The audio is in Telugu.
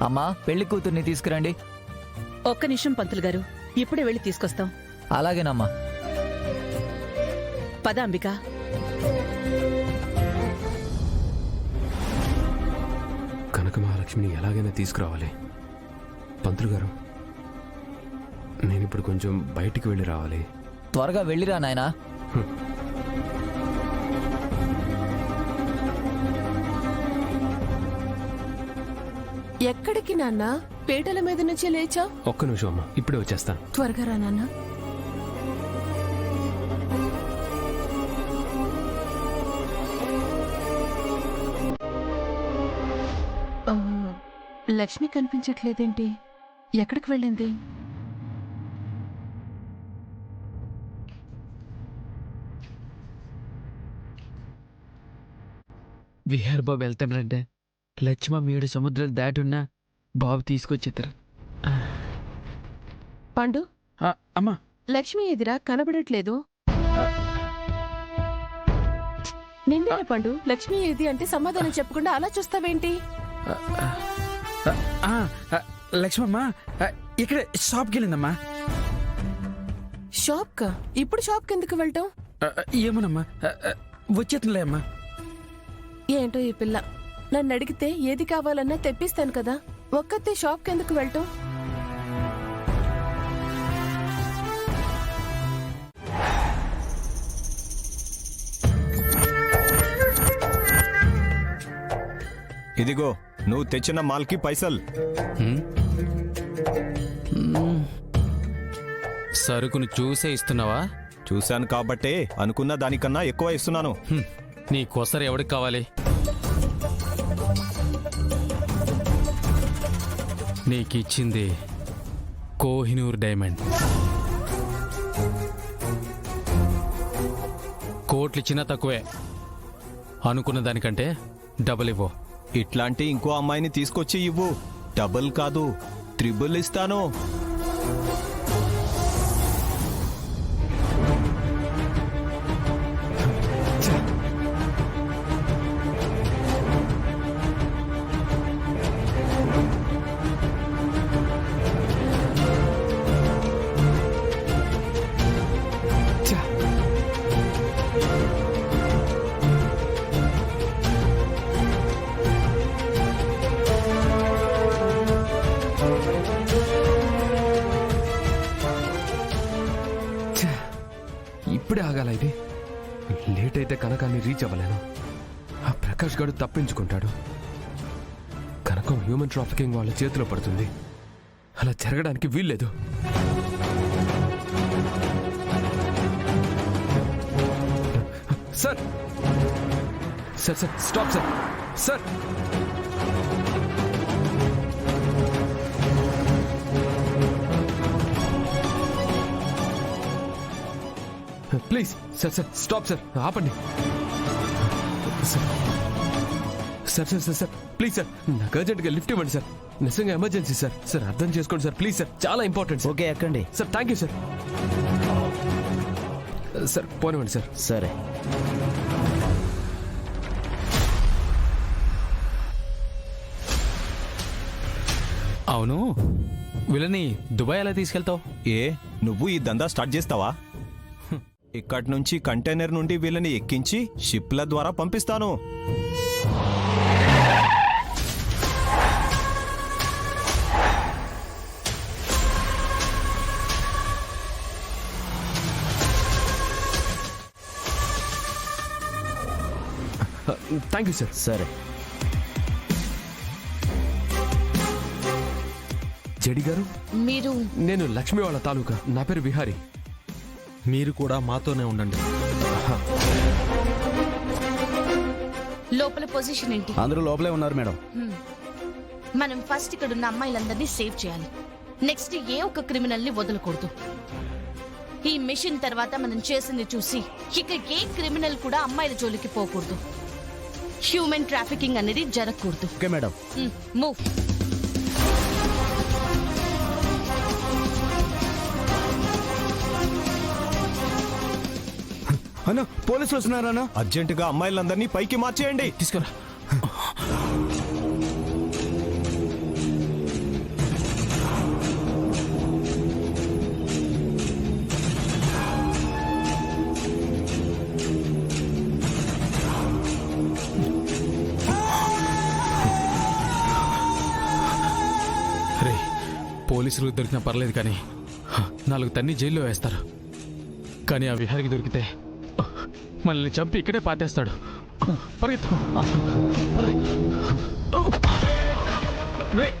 అమ్మా, పెళ్లి కూతుర్ని తీసుకురండి. ఒక్క నిమిషం పంతులు గారు, ఇప్పుడే వెళ్ళి తీసుకొస్తాం. అలాగేనమ్మా. పద అంబిక. కనక మహాలక్ష్మిని ఎలాగైనా తీసుకురావాలి. పంతులు గారు, నేను ఇప్పుడు కొంచెం బయటికి వెళ్ళి రావాలి. త్వరగా వెళ్ళిరా నాయనా. ఎక్కడికి నాన్న? పీటల మీద నుంచే లేచా? ఒక్క నిమిషం అమ్మా, ఇప్పుడే వచ్చేస్తాను. త్వరగా రా నాన్న. లక్ష్మి కనిపించట్లేదేంటి? ఎక్కడికి వెళ్ళింది? విహార్ బాబు వెళ్తానంటే లక్ష్మ 7 సముద్రాలు దాటి ఉన్నా బాబు తీసుకొచ్చేద్దరు. పండు, అమ్మా, లక్ష్మి ఎదురా కనబడట్లేదు. నిన్నే పండు, లక్ష్మి ఏది అంటే సమాధానం చెప్పకుండా అలా చూస్తావేంటి? లక్ష్మమ్మ ఇక్కడ షాప్కి వెళ్ళిందమ్మా. షాప్ కా? ఇప్పుడు షాప్ కిందకు వెళ్ళటం? ఏమోనమ్మా, వచ్చేతుందిలే అమ్మా. ఏంటో ఈ పిల్ల, నన్ను అడిగితే ఏది కావాలన్నా తెప్పిస్తాను కదా, ఒక్కతే షాప్ కిందకు వెళ్ళటం? ఇదిగో నువ్వు తెచ్చిన మాల్కి పైసల్. సరుకును చూసే ఇస్తున్నావా? చూశాను కాబట్టే అనుకున్న దానికన్నా ఎక్కువ ఇస్తున్నాను. నీ కొసరు ఎవడికి కావాలి? నీకిచ్చింది కోహినూర్ డైమండ్. కోట్లిచ్చినా తక్కువే. అనుకున్న దానికంటే డబుల్ ఇవ్వు. ఇట్లాంటి ఇంకో అమ్మాయిని తీసుకొచ్చి ఇవ్వు. డబుల్ కాదు, త్రిబుల్ ఇస్తాను. ఇప్పుడే ఆగాల ఇది? లేట్ అయితే కనకాన్ని రీచ్ అవ్వలేను. ఆ ప్రకాష్ గారు తప్పించుకుంటాడు. కనకం హ్యూమన్ ట్రాఫికింగ్ వాళ్ళ చేతిలో పడుతుంది. అలా జరగడానికి వీల్లేదు. Sir sir sir stop sir. Sir please sir sir stop sir, ఆపండి sir. Sir sir sir sir please sir, నాకు అర్జెంట్గా లిఫ్ట్ ఇవ్వండి సార్. నిజంగా ఎమర్జెన్సీ సార్. సార్ అర్థం చేసుకోండి సార్, ప్లీజ్ సార్, చాలా ఇంపార్టెంట్. ఓకే, ఎక్కండి. Sir thank you sir. Sir పోనివ్వండి సార్. సరే. అవును, వీళ్ళని దుబాయ్ ఎలా తీసుకెళ్తావు? ఏ, నువ్వు ఈ దందా స్టార్ట్ చేస్తావా? ఇక్కడి నుంచి కంటైనర్ నుండి వీళ్ళని ఎక్కించి షిప్ల ద్వారా పంపిస్తాను. Thank you sir. సరే. జడి గారు, మీరు? నేను లక్ష్మి వాళ్ళ తాలూకా. నా పేరు విహారీ. మీరు కూడా మాతోనే ఉండండి. లోపల పొజిషన్ ఏంటి? అందరూ లోపలే ఉన్నారు మేడం. మనం ఫస్ట్ ఇక్కడ ఉన్న అమ్మాయిలందరినీ సేవ్ చేయాలి. నెక్స్ట్ ఏ ఒక్క క్రిమినల్ ని వదలకూడదు. ఈ మిషన్ తర్వాత మనం చేసింది చూసి ఇక ఏ క్రిమినల్ కూడా అమ్మాయిల జోలికి పోకూడదు. హ్యూమన్ ట్రాఫికింగ్ అనేది జరగకూడదు. Okay madam. మూవ్. అన్న, పోలీసులు వస్తున్నారన్నా. అర్జెంటుగా అమ్మాయిలందరినీ పైకి మార్చేయండి. తీసుకురా. పోలీసులు దొరికినా పర్లేదు కానీ 4 తన్ని జైల్లో వేస్తారు. కానీ ఆ విహారికి దొరికితే మనల్ని చంపి ఇక్కడే పాతేస్తాడు. పరిగెత్తు. రేయ్.